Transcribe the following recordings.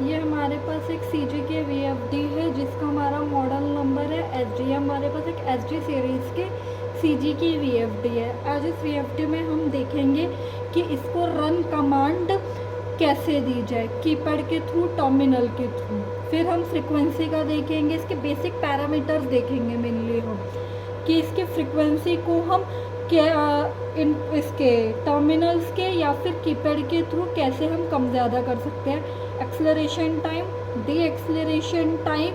ये हमारे पास एक सी जी के VFD है जिसका हमारा मॉडल नंबर है SG। हमारे पास एक SG सीरीज़ के सी जी की VFD है। आज इस VFD में हम देखेंगे कि इसको रन कमांड कैसे दी जाए, कीपैड के थ्रू, टर्मिनल के थ्रू। फिर हम फ्रीक्वेंसी का देखेंगे, इसके बेसिक पैरामीटर्स देखेंगे मेनली हम कि इसके फ्रीक्वेंसी को हम क्या इन इसके टर्मिनल्स के या फिर कीपैड के थ्रू कैसे हम कम ज़्यादा कर सकते हैं, acceleration time, D acceleration time,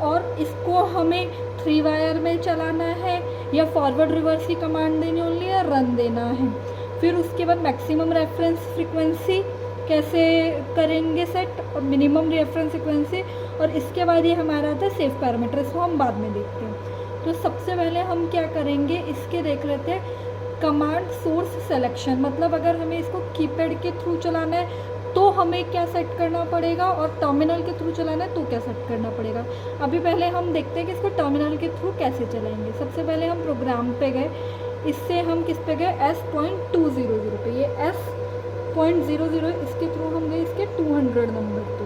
और इसको हमें 3 वायर में चलाना है या फॉरवर्ड रिवर्स की कमांड देनी ओनली या रन देना है। फिर उसके बाद मैक्सिमम रेफरेंस फ्रीक्वेंसी कैसे करेंगे सेट, और मिनिमम रेफरेंस फ्रीक्वेंसी, और इसके बाद ये हमारा आता है सेफ पैरामीटर, इसको हम बाद में देखते हैं। तो सबसे पहले हम क्या करेंगे, इसके देख लेते हैं कमांड सोर्स सिलेक्शन। मतलब अगर हमें इसको कीपैड के थ्रू चलाना है तो हमें क्या सेट करना पड़ेगा, और टर्मिनल के थ्रू चलाना है तो क्या सेट करना पड़ेगा। अभी पहले हम देखते हैं कि इसको टर्मिनल के थ्रू कैसे चलाएंगे। सबसे पहले हम प्रोग्राम पे गए, इससे हम किस पे गए, S.200 पे। ये S.00 इसके थ्रू हम गए इसके 200 नंबर पे।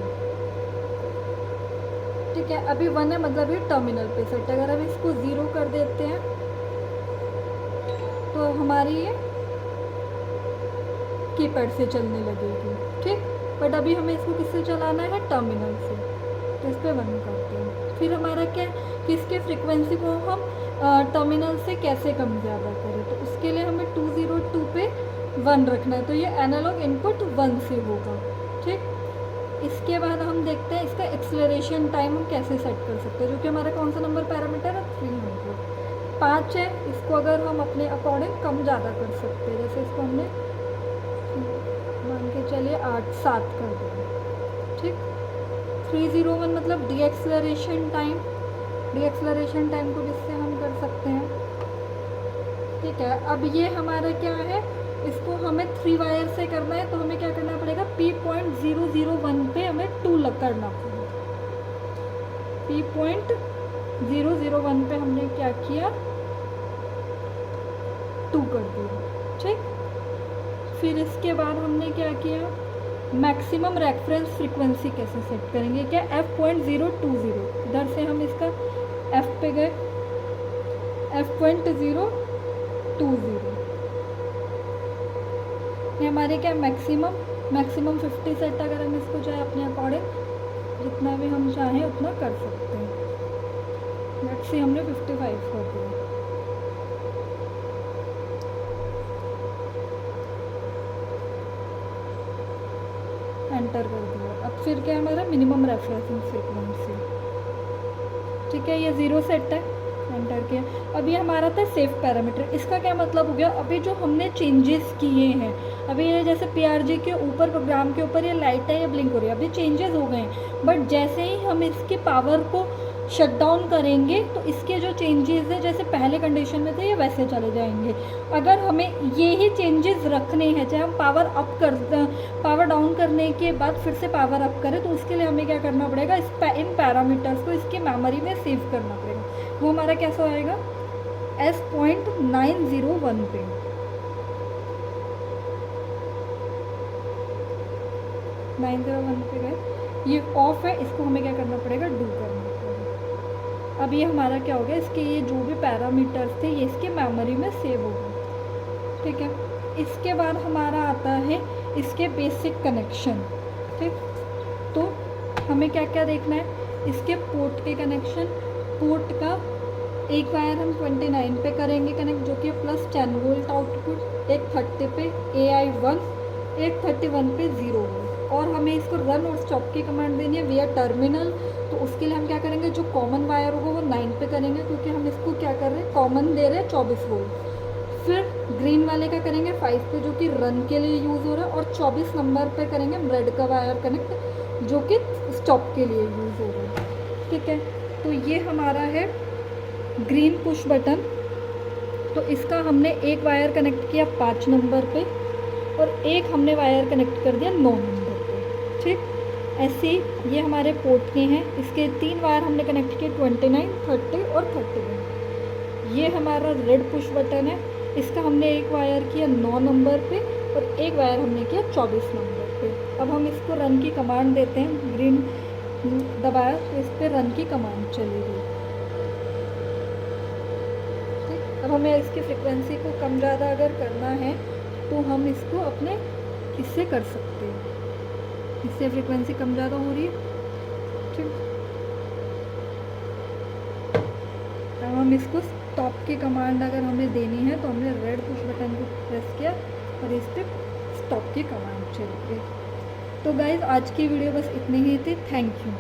ठीक है, अभी 1 है मतलब ये टर्मिनल पे सेट है। अगर हम इसको 0 कर देते हैं तो हमारी ये कीपैड से चलने लगेगी। ठीक, बट अभी हमें इसको किससे चलाना है, टर्मिनल से। तो इस पर 1 करते हैं। फिर हमारा क्या है कि इसके फ्रीक्वेंसी को हम टर्मिनल से कैसे कम ज़्यादा करें, तो उसके लिए हमें 202 पे 1 रखना है। तो ये एनालॉग इनपुट 1 से होगा। ठीक, इसके बाद हम देखते हैं इसका एक्सेलरेशन टाइम हम कैसे सेट कर सकते हैं, जो कि हमारा कौन सा नंबर पैरामीटर है, 300। 5 है, इसको अगर हम अपने अकॉर्डिंग कम ज़्यादा कर सकते हैं। जैसे इसको हमने मान के चलिए 7 कर दिया। ठीक, 301 मतलब D acceleration time. D acceleration time को जिससे हम कर सकते हैं। ठीक है, अब ये हमारा क्या है, इसको हमें 3 वायर से करना है तो हमें क्या करना पड़ेगा, P.001 पे हमें 2 करना पड़ेगा। P.001 पे हमने क्या किया, 2 कर दिया। ठीक, फिर इसके बाद हमने क्या किया, मैक्सिमम रेफरेंस फ्रीक्वेंसी कैसे सेट करेंगे, क्या F.020। इधर से हम इसका F पे गए, F.020 ये हमारे क्या मैक्सिमम 50 सेट। अगर हम इसको चाहे अपने अकॉर्डिंग जितना भी हम चाहें उतना कर सकते हैं। मैक्सी हमने 55 कर दिया। एंटर कर दिया। अब फिर क्या है हमारा मिनिमम रेफरेंस फ्रीक्वेंसी। ठीक है, ये 0 सेट है, एंटर किया। अभी हमारा था सेफ पैरामीटर। इसका क्या मतलब हो गया, अभी जो हमने चेंजेस किए हैं, अभी ये जैसे PRG के ऊपर, प्रोग्राम के ऊपर ये लाइट है, ये ब्लिंक हो रही है, अभी चेंजेस हो गए हैं। बट जैसे ही हम इसकी पावर को शट डाउन करेंगे तो इसके जो चेंजेस हैं जैसे पहले कंडीशन में थे ये वैसे चले जाएंगे। अगर हमें ये ही चेंजेस रखने हैं, चाहे हम पावर डाउन करने के बाद फिर से पावर अप करें, तो उसके लिए हमें क्या करना पड़ेगा, इन पैरामीटर्स को इसकी मेमोरी में सेव करना पड़ेगा। वो हमारा कैसा आएगा, S.901 पे। गए, ये ऑफ है, इसको हमें क्या करना पड़ेगा, डू करना पड़ेगा। अब ये हमारा क्या हो गया, इसके ये जो भी पैरामीटर्स थे ये इसके मेमोरी में सेव हो गए। ठीक है, इसके बाद हमारा आता है इसके बेसिक कनेक्शन। ठीक, तो हमें क्या क्या देखना है, इसके पोर्ट के कनेक्शन। पोर्ट का एक वायर हम 29 पे करेंगे कनेक्ट, जो कि +10 वोल्ट आउटपुट, एक 30 पे AI1, एक 31 पे 0 वोल्ट। और हमें इसको रन और स्टॉप की कमांड देनी है विया टर्मिनल। तो उसके लिए हम क्या करेंगे, जो कॉमन वायर होगा वो 9 पे करेंगे, क्योंकि हम इसको क्या कर रहे हैं, कॉमन दे रहे हैं 24 वोल्ट। फिर ग्रीन वाले का करेंगे 5 पे, जो कि रन के लिए यूज़ हो रहा है, और 24 नंबर पे करेंगे रेड का वायर कनेक्ट, जो कि स्टॉप के लिए यूज़ हो रहा है। ठीक है, तो ये हमारा है ग्रीन पुश बटन। तो इसका हमने एक वायर कनेक्ट किया 5 नंबर पे, और एक हमने वायर कनेक्ट कर दिया 9 नंबर पे। ठीक, ऐसे ये हमारे पोर्ट के हैं। इसके 3 वायर हमने कनेक्ट किए 29, 30 और 31। ये हमारा रेड पुश बटन है, इसका हमने एक वायर किया 9 नंबर पे, और एक वायर हमने किया 24 नंबर पे। अब हम इसको रन की कमांड देते हैं, ग्रीन दबाया तो इस पर रन की कमांड चलेगी। ठीक, अब हमें इसकी फ्रिक्वेंसी को कम ज़्यादा अगर करना है तो हम इसको अपने इससे कर सकते हैं, इससे फ्रिक्वेंसी कम ज़्यादा हो रही है। ठीक, अब हम इसको स्टॉप की कमांड अगर हमें देनी है तो हमने रेड पुश बटन को प्रेस किया और इस पर स्टॉप की कमांड चल गई। तो गाइज़ आज की वीडियो बस इतनी ही थी। Thank you.